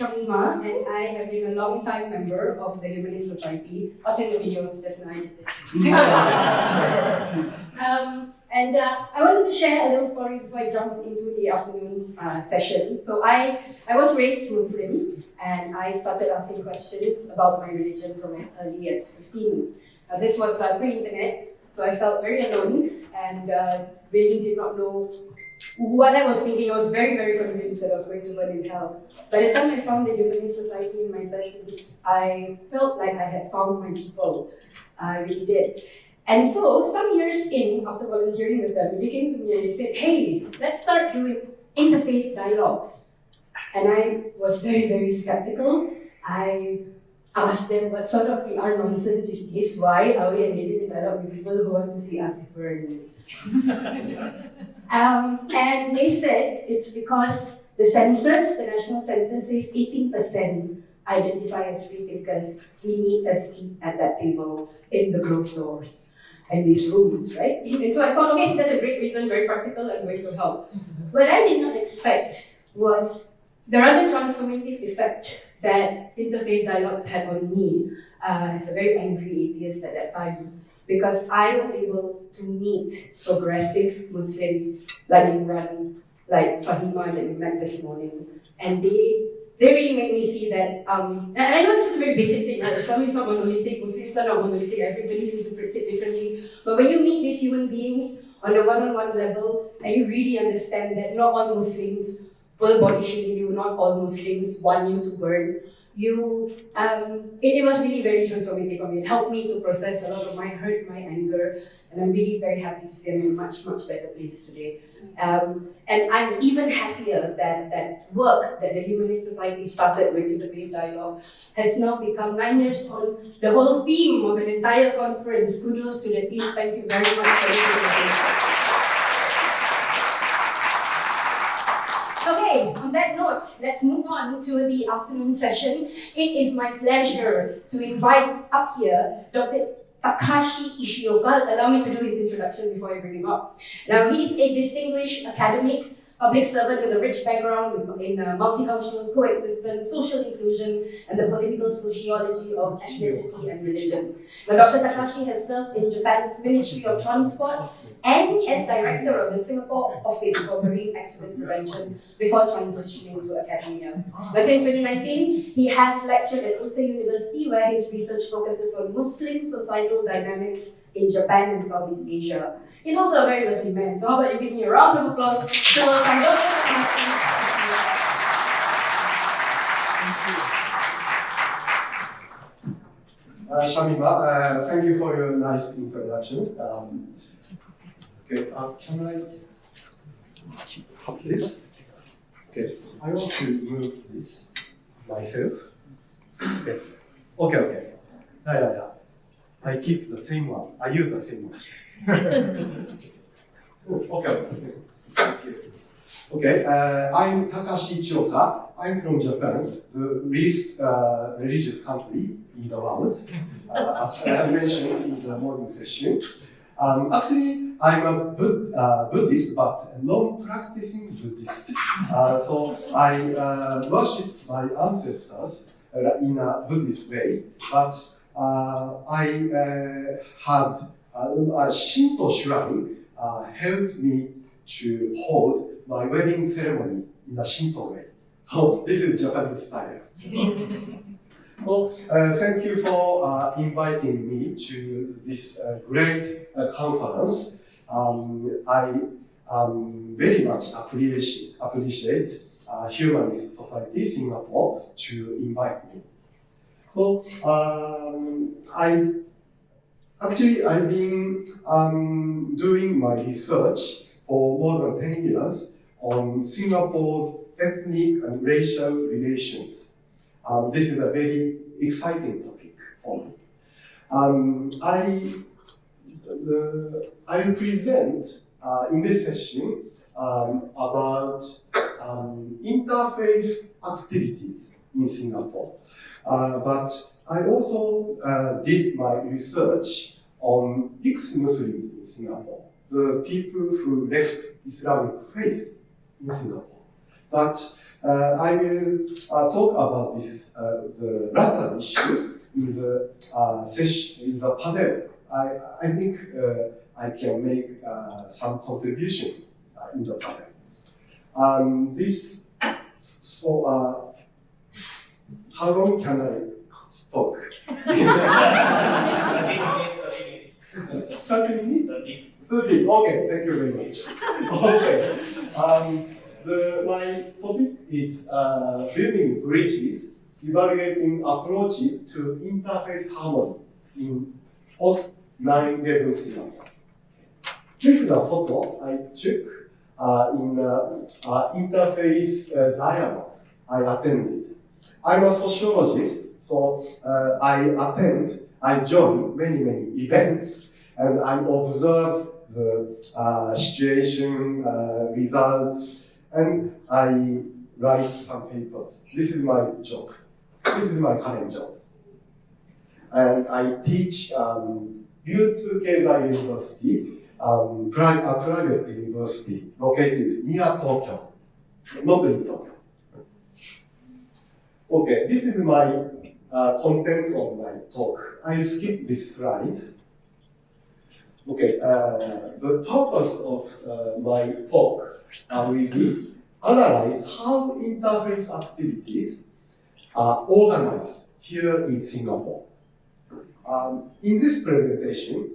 Shamima, and I have been a long-time member of the Humanist Society. I was in the video just now. I wanted to share a little story before I jump into the afternoon's session. So I was raised Muslim, and I started asking questions about my religion from as early as 15. This was pre-internet, so I felt very alone and really did not know what I was thinking. I was very, very convinced that I was going to burn in hell. By the time I found the Humanist Society in my 30s, I felt like I had found my people. I really did. And so, some years in, after volunteering with them, they came to me and they said, hey, let's start doing interfaith dialogues. And I was very, very skeptical. I asked them, what sort of PR nonsense is this? Why are we engaging in dialogue with people who want to see us burn? And they said it's because the census, the national census, says 18% identify as free thinkers. We need a seat at that table in the closed doors and these rooms, right? And so I thought, okay, that's a great reason, very practical, I'm going to help. What I did not expect was the rather transformative effect that interfaith dialogues had on me as a very angry atheist at that time. Because I was able to meet progressive Muslims like Imran, like Fahima that we met this morning. And they really made me see that, and I know this is a very basic thing, right? Islam is not monolithic, Muslims are not monolithic, everybody interprets it differently. But when you meet these human beings on a one-on-one level, and you really understand that not all Muslims will body shame you, not all Muslims want you to burn, it was really very transformative for me. It helped me to process a lot of my hurt, my anger, and I'm really very happy to see I'm in a much, much better place today. And I'm even happier that that work that the Humanist Society started with Interfaith Dialogue has now become 9 years on the whole theme of an entire conference. Kudos to the team. Thank you very much for listening. Okay, on that note, let's move on to the afternoon session. It is my pleasure to invite up here Dr. Takashi Ichioka. Allow me to do his introduction before I bring him up. Now, he's a distinguished academic, public servant with a rich background in multicultural coexistence, social inclusion, and the political sociology of ethnicity and religion. Now, Dr. Takashi has served in Japan's Ministry of Transport and as director of the Singapore Office for Marine Accident Prevention before transitioning to academia. But since 2019, he has lectured at Osei University, where his research focuses on Muslim societal dynamics in Japan and Southeast Asia. He's also a very lovely man, so how about you give me a round of applause to welcome Dr. Shamima, thank you for your nice introduction. Okay, can I this? Okay, I want to move this myself. Okay, okay. Yeah. I keep the same one. I use the same one. Okay. Okay, I'm Takashi Ichioka. I'm from Japan, the least religious country in the world, as I mentioned in the morning session. Actually, I'm a Buddhist, but a non-practicing Buddhist. So I worship my ancestors in a Buddhist way, but I had a Shinto shrine helped me to hold my wedding ceremony in a Shinto way. So this is Japanese style. So thank you for inviting me to this great conference. I very much appreciate Humanist Society Singapore to invite me. So I've been doing my research for more than 10 years on Singapore's ethnic and racial relations. This is a very exciting topic for me. I will present in this session about interfaith activities in Singapore. But I also did my research on ex-Muslims in Singapore, the people who left Islamic faith in Singapore. But I will talk about this, the latter issue in the session, in the panel. I think I can make some contribution in the panel. How long can I talk? 30 minutes? 30. Okay, thank you very much. Okay. My topic is building bridges, evaluating approaches to interfaith harmony in Post-9 level Singapore. This is a photo I took in interfaith dialogue I attended. I'm a sociologist, so I join many events, and I observe the situation, results, and I write some papers. This is my job. This is my current job. And I teach Ryutsu Keizai University, a private university located near Tokyo, not in Tokyo. Okay, this is my contents of my talk. I'll skip this slide. Okay, the purpose of my talk will be analyze how interfaith activities are organized here in Singapore. In this presentation,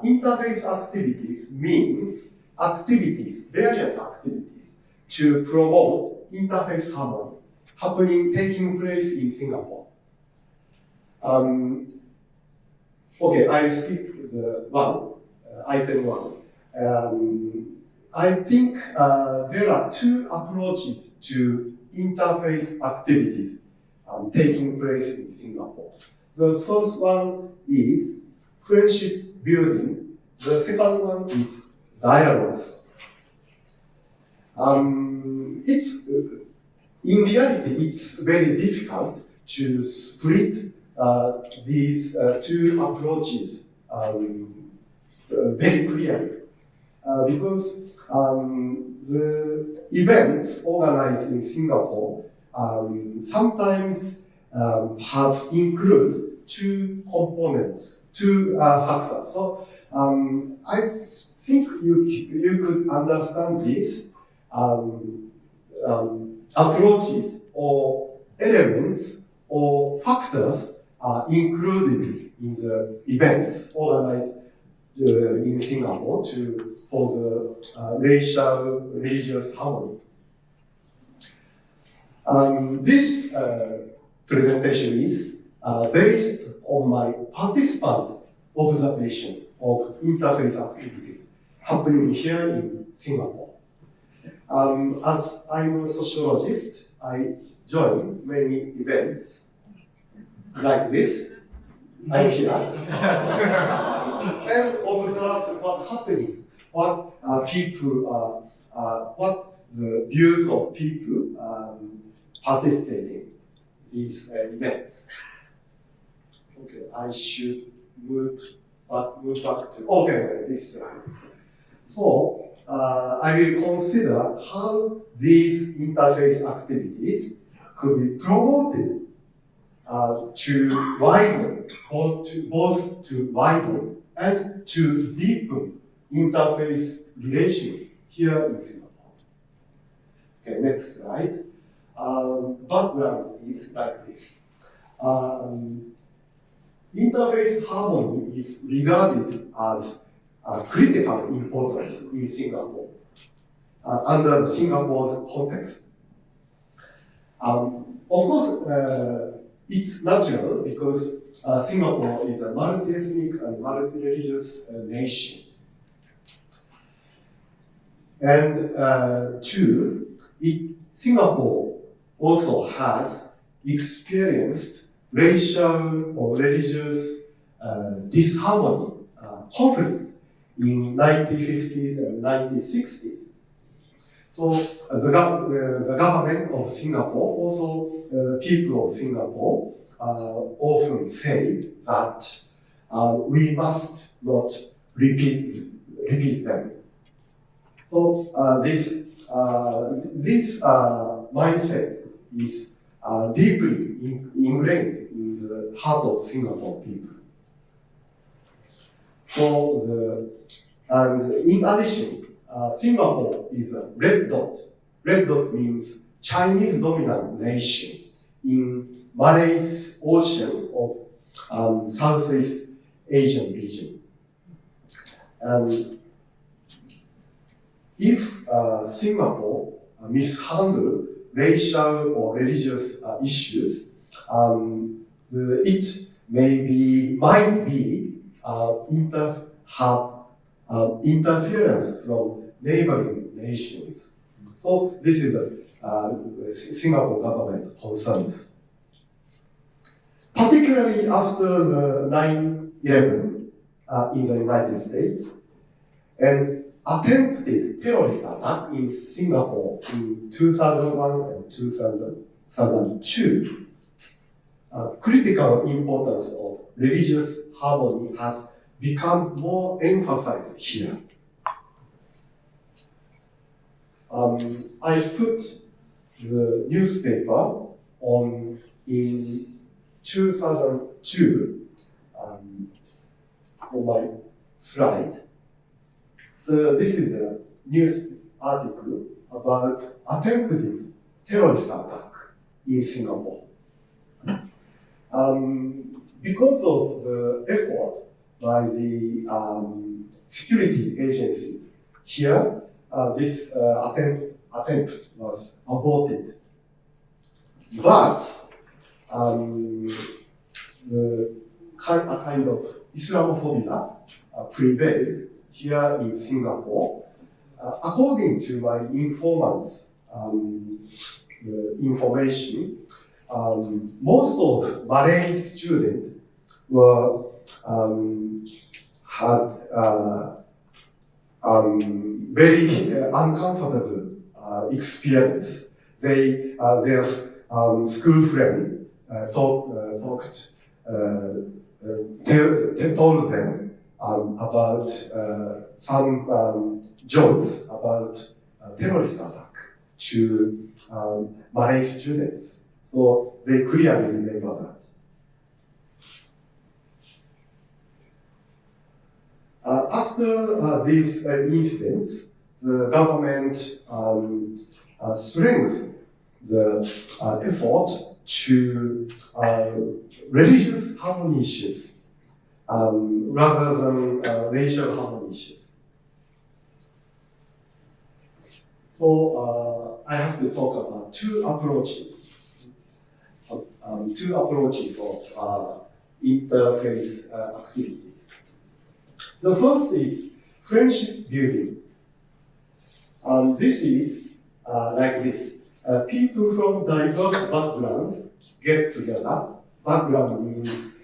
interfaith activities means activities, various activities to promote interfaith harmony taking place in Singapore. Okay, I skip the item one. I think there are two approaches to interfaith activities taking place in Singapore. The first one is friendship building. The second one is dialogues. In reality, it's very difficult to split these two approaches very clearly because the events organized in Singapore sometimes include two components, two factors. So I think you could understand this approaches or elements or factors are included in the events organized in Singapore for the racial, religious harmony. This presentation is based on my participant observation of interfaith activities happening here in Singapore. As I'm a sociologist, I join many events like this. I'm here and observe what's happening, what the views of people participating in these events. Okay, I should move back to this slide. So I will consider how these interfaith activities could be promoted to widen, both to widen and to deepen interfaith relations here in Singapore. Okay, next slide. Background is like this. Interfaith harmony is regarded as critical importance in Singapore under Singapore's context. Of course, it's natural because Singapore is a multi-ethnic and multi-religious nation. And two, Singapore also has experienced racial or religious disharmony, conflicts in 1950s and 1960s. So the government of Singapore, also people of Singapore, often say that we must not repeat them. So this this mindset is deeply ingrained in the heart of Singapore people. And in addition, Singapore is a red dot. Red dot means Chinese dominant nation in Malay's ocean of Southeast Asian region. And if Singapore mishandle racial or religious issues, it might be have interference from neighboring nations. So this is Singapore government concerns. Particularly after the 9/11 in the United States and attempted terrorist attack in Singapore in 2001 and 2002, critical importance of religious harmony has become more emphasized here. I put the newspaper in 2002 on my slide. This is a news article about attempted terrorist attack in Singapore. Because of the effort by the security agencies here, this attempt was aborted. But a kind of Islamophobia prevailed here in Singapore. According to my informant's information, most of Malay students had very uncomfortable experience. Their school friend told them about some jokes about terrorist attack to Malay students. So they clearly remember that. After these incidents, the government strengthened the effort to religious harmony issues rather than racial harmony issues. So I have to talk about two approaches of interfaith activities. The first is friendship building. This is like this. People from diverse background get together. Background means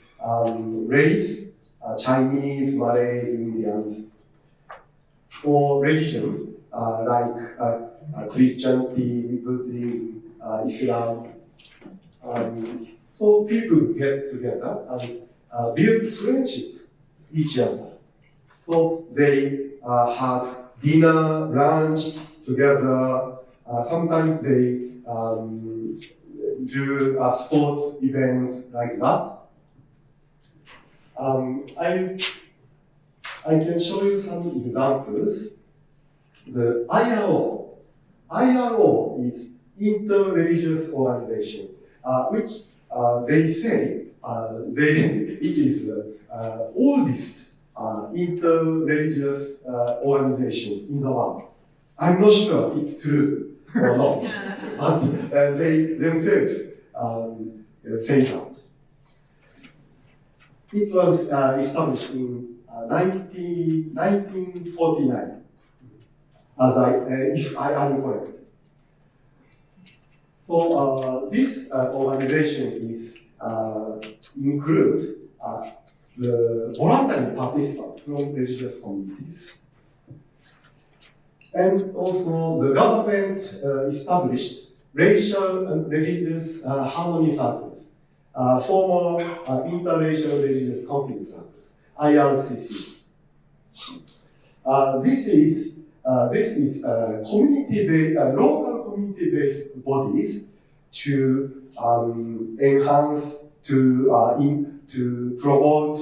race, Chinese, Malays, Indians. Or religion, like Christianity, Buddhism, Islam. So people get together and build friendship each other. So they have dinner, lunch together. Sometimes they do sports events like that. I can show you some examples. The IRO is interreligious organization, which they say it is the oldest interreligious organization in the world. I'm not sure it's true or not, but they themselves say that. It was established in 1949, if I am correct. So this organization is include the voluntary participants from religious communities. And also the government established racial and religious harmony circles, former interracial religious conflict circles, IRCC. This is this is local community-based bodies to enhance, to promote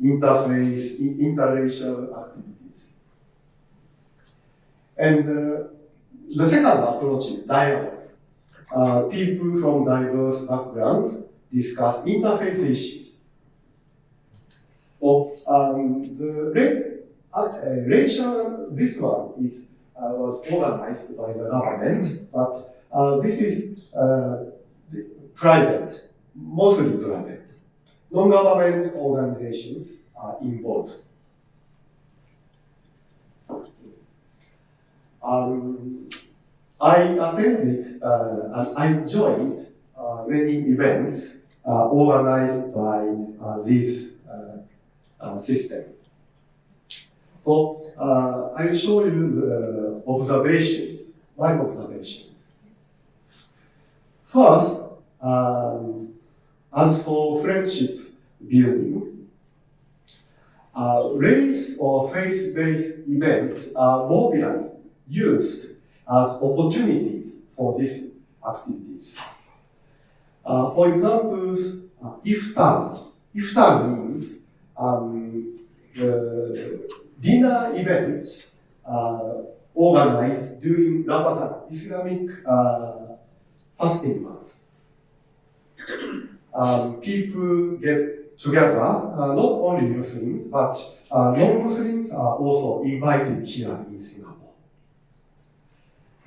interfaith, interracial activities. And the second approach is dialogues. People from diverse backgrounds discuss interfaith issues. So this one was organized by the government, but this is private, mostly private. Non-government organizations are involved. I attended and I joined many events organized by this system. So I will show you the observations, my observations. First, as for friendship building, race or faith-based events are mobilized, used as opportunities for these activities. For example, Iftar. Iftar means dinner events organized during Ramadan, Islamic fasting month. People get together, not only Muslims, but non-Muslims are also invited here in Singapore.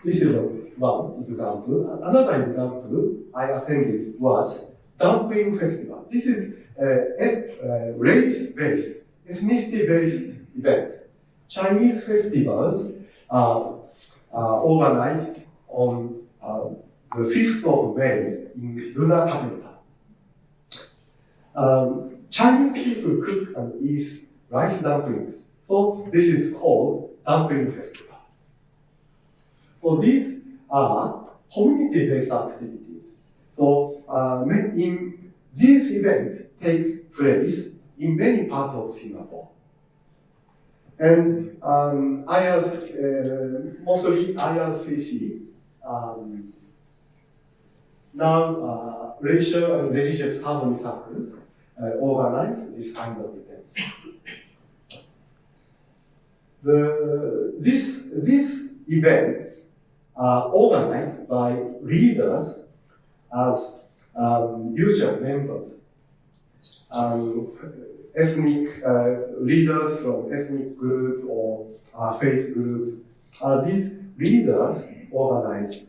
This is one example. Another example I attended was Dumpling Festival. This is a race-based, ethnicity-based event. Chinese festivals are organized on the 5th of May in lunar calendar. Chinese people cook and eat rice dumplings. So this is called Dumpling Festival. So these are community-based activities. So in these events takes place in many parts of Singapore. And mostly IRCC, now racial and religious harmony circles organize this kind of events. These events are organized by leaders as usual members. Ethnic leaders from ethnic group or faith group. These leaders organize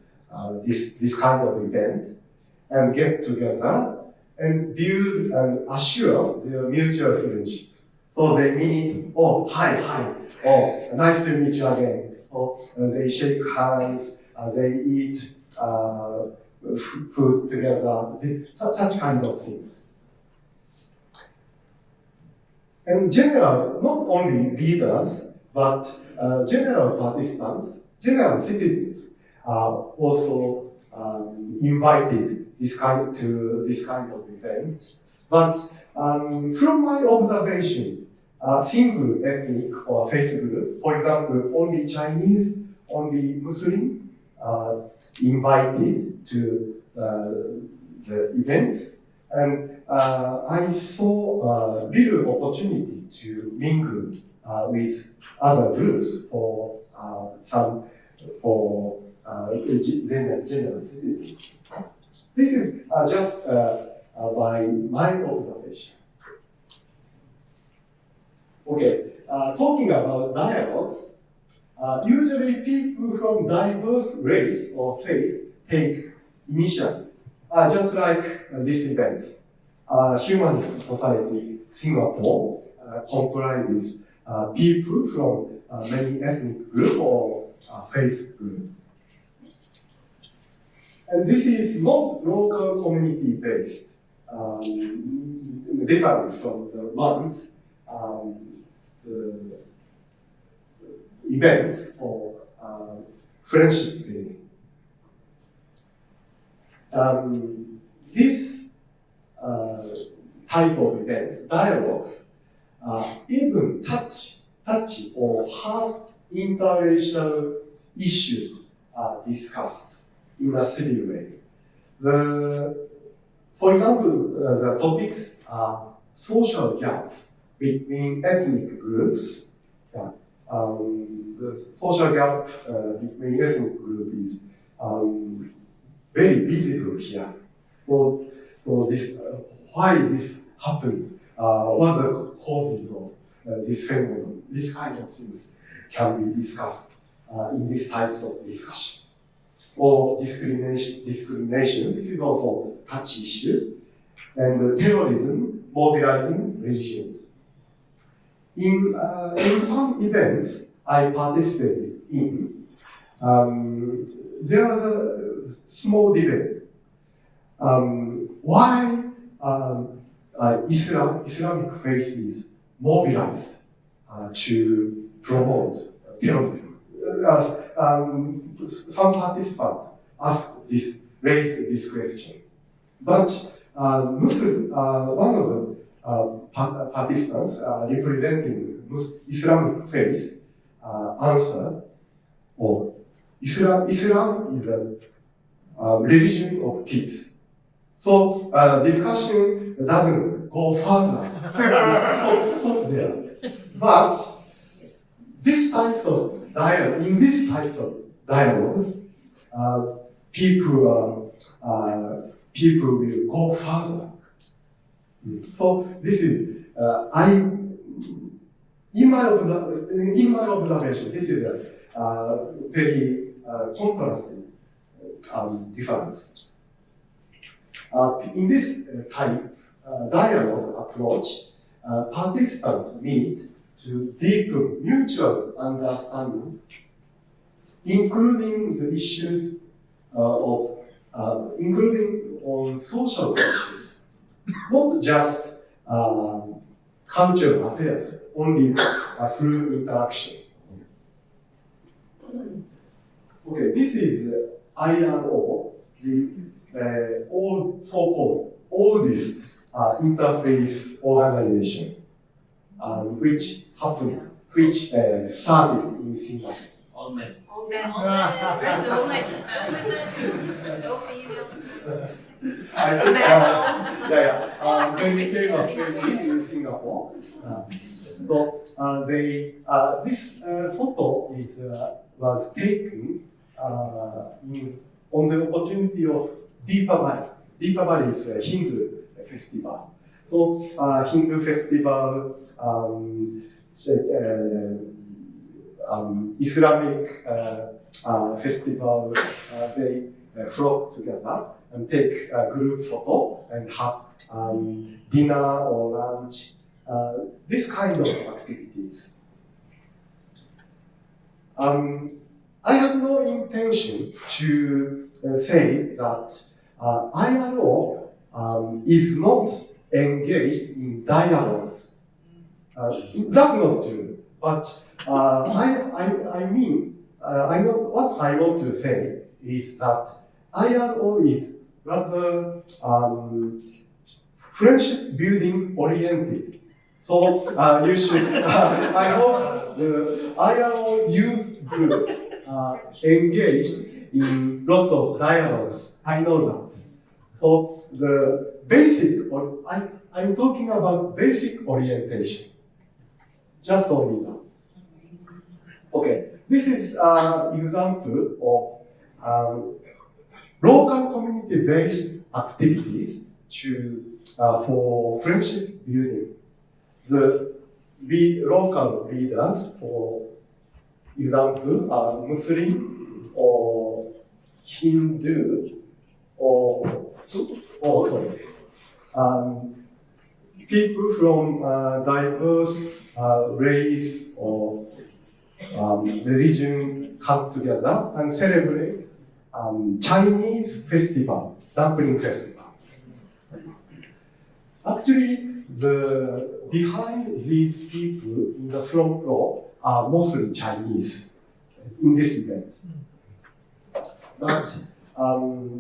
this kind of event and get together and build and assure their mutual friendship. So they meet, oh, hi, oh, nice to meet you again. Or they shake hands, they eat food together, such kind of things. And not only leaders, but general participants, general citizens are also invited to this kind of event. But from my observation, single ethnic or faith group, for example, only Chinese, only Muslim, invited to the events. And I saw little opportunity to mingle with other groups for general citizens. This is just by my observation. Okay, talking about dialogues, usually people from diverse race or faith take initiative. Just like this event, Humanist Society Singapore comprises people from many ethnic groups or faith groups. And this is not local community based, different from the ones, the events for friendship building. This type of events, dialogues, even touchy or hard interracial issues are discussed in a civil way. For example, the topics are social gaps between ethnic groups. The social gap between ethnic groups is very visible here. So this, why this happens? What are the causes of this phenomenon? This kind of things can be discussed in these types of discussion. Or discrimination, this is also a touchy issue. And terrorism, mobilizing religions. In some events I participated in, there was a small debate. Why Islamic faith is mobilized to promote terrorism? Some participants raised this question. But one of the participants representing Islamic faith answered, Islam is a religion of peace. So discussion doesn't go further. Stop there. But these types of dialogue, in these types of dialogues, people will go further. So this is in my observation, this is a very contrasting difference. In this type dialogue approach, participants meet to deepen mutual understanding, including the issues including on social issues, not just cultural affairs, only through interaction. Okay, this is IRO, the so-called oldest interfaith organization, which started in Singapore. All men. Where's the old man? No females. I think, very famous places in Singapore. This photo was taken on the opportunity of Deepa Valley. Deepa Valley is a Hindu festival. So Hindu festival, Islamic festival, they flock together and take a group photo and have dinner or lunch, this kind of activities. I had no intention to say that IRO is not engaged in dialogues. That's not true. But what I want to say is that IRO is rather friendship building oriented. So you should, I hope the IRO youth group engaged in lots of dialogues. I know that. So the basic, I'm talking about basic orientation. Just only that. Okay, this is an example of local community-based activities for friendship building. The local leaders, for example, are Muslim or Hindu or people from diverse race or religion come together and celebrate Chinese festival, Dumpling Festival. Actually, behind these people in the front row are mostly Chinese in this event. But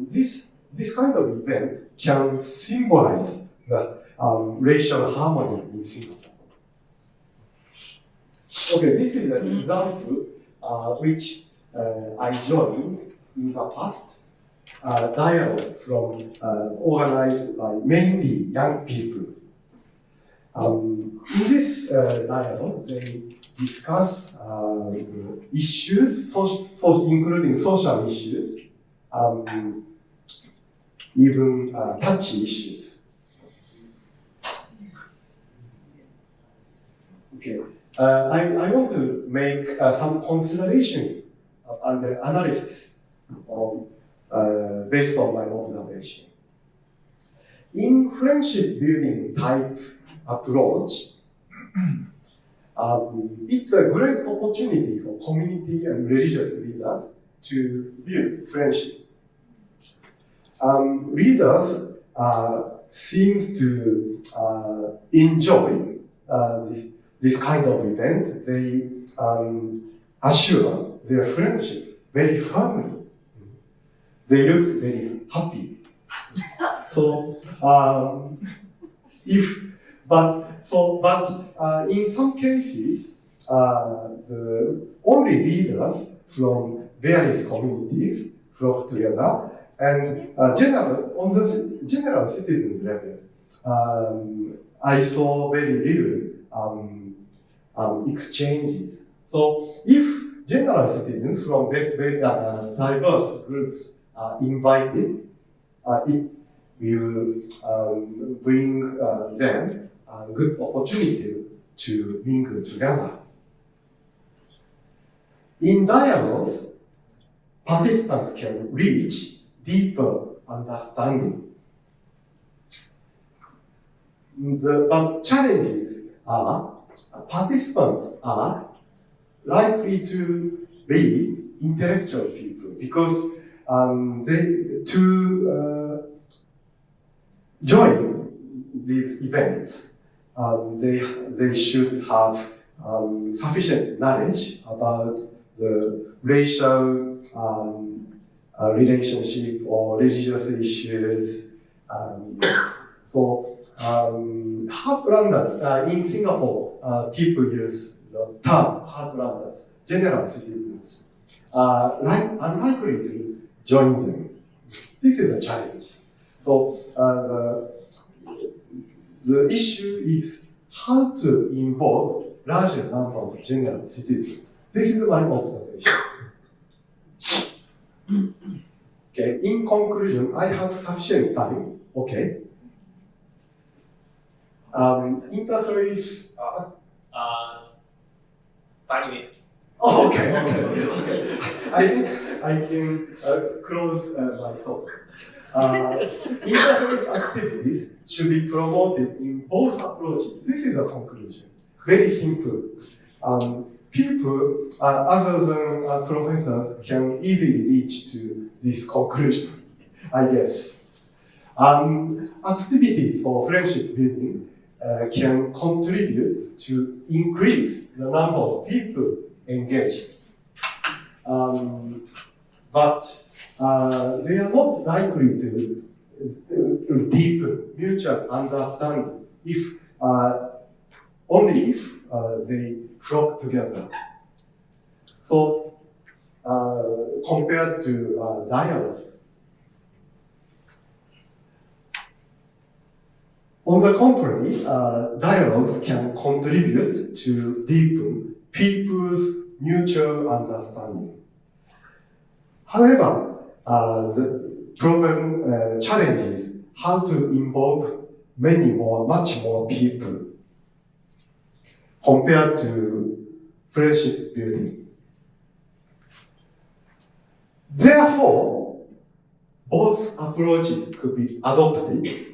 this kind of event can symbolize the racial harmony in Singapore. Okay, this is an example which I joined in the past, dialogue from organized by mainly young people. In this dialogue, they discuss the issues, including social issues, even touchy issues. Okay, I want to make some consideration and analysis based on my observation. In friendship building type approach, it's a great opportunity for community and religious leaders to build friendship. Leaders seem to enjoy this kind of event. They assure their friendship very firmly. They look very happy. So, in some cases, the only leaders from various communities flock together, and on the general citizens level, I saw very little exchanges. So, if general citizens from very diverse groups are invited, it will bring them a good opportunity to mingle together. In dialogues, participants can reach deeper understanding. But challenges are participants are likely to be intellectual people because to join these events, they should have sufficient knowledge about the racial relationship or religious issues. Heartlanders in Singapore, people use the term heartlanders, general citizens, unlikely to join them. This is a challenge. So the issue is how to involve larger number of general citizens. This is my observation. Okay. In conclusion, I have sufficient time. Okay. Interface. 5 minutes. Oh, okay. I think I can close my talk. Interface activities should be promoted in both approaches. This is a conclusion. Very simple. People other than professors can easily reach to this conclusion, I guess. Activities for friendship building can contribute to increase the number of people engaged. But they are not likely to deepen mutual understanding if only if they flock together. So compared to dialogues. On the contrary, dialogues can contribute to deepen people's mutual understanding. However, the problem challenge is how to involve much more people compared to friendship building. Therefore, both approaches could be adopted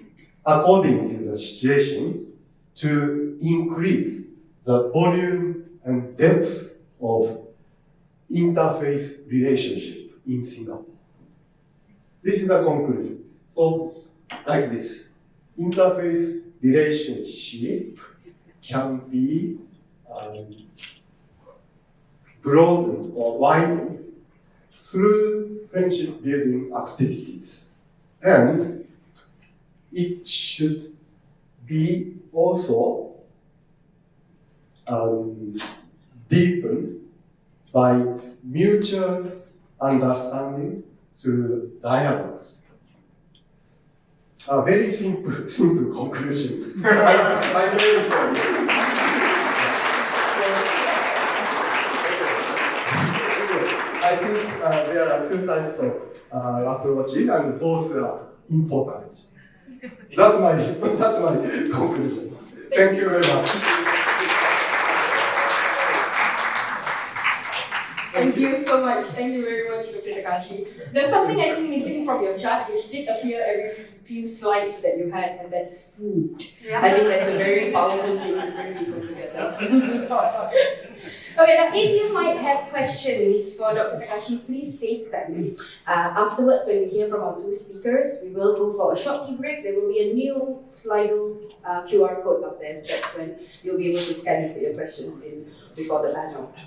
according to the situation to increase the volume and depth of interface relationship in Singapore. This is a conclusion. So, like this, interface relationship can be broadened or widened through friendship building activities. And it should be also deepened by mutual understanding through dialogues. A very simple conclusion. I'm very sorry. I think there are two types of approaches, and both are important. That's my conclusion. Thank you very much. Thank you so much. Thank you very much, Dr. Takashi. There's something I think missing from your chart, which did appear every few slides that you had, and that's food. Yeah. I think that's a very powerful thing to bring people together. Okay, now if you might have questions for Dr. Takashi, please save them. Afterwards, when we hear from our two speakers, we will go for a short tea break. There will be a new Slido QR code up there, so that's when you'll be able to scan and put your questions in before the panel.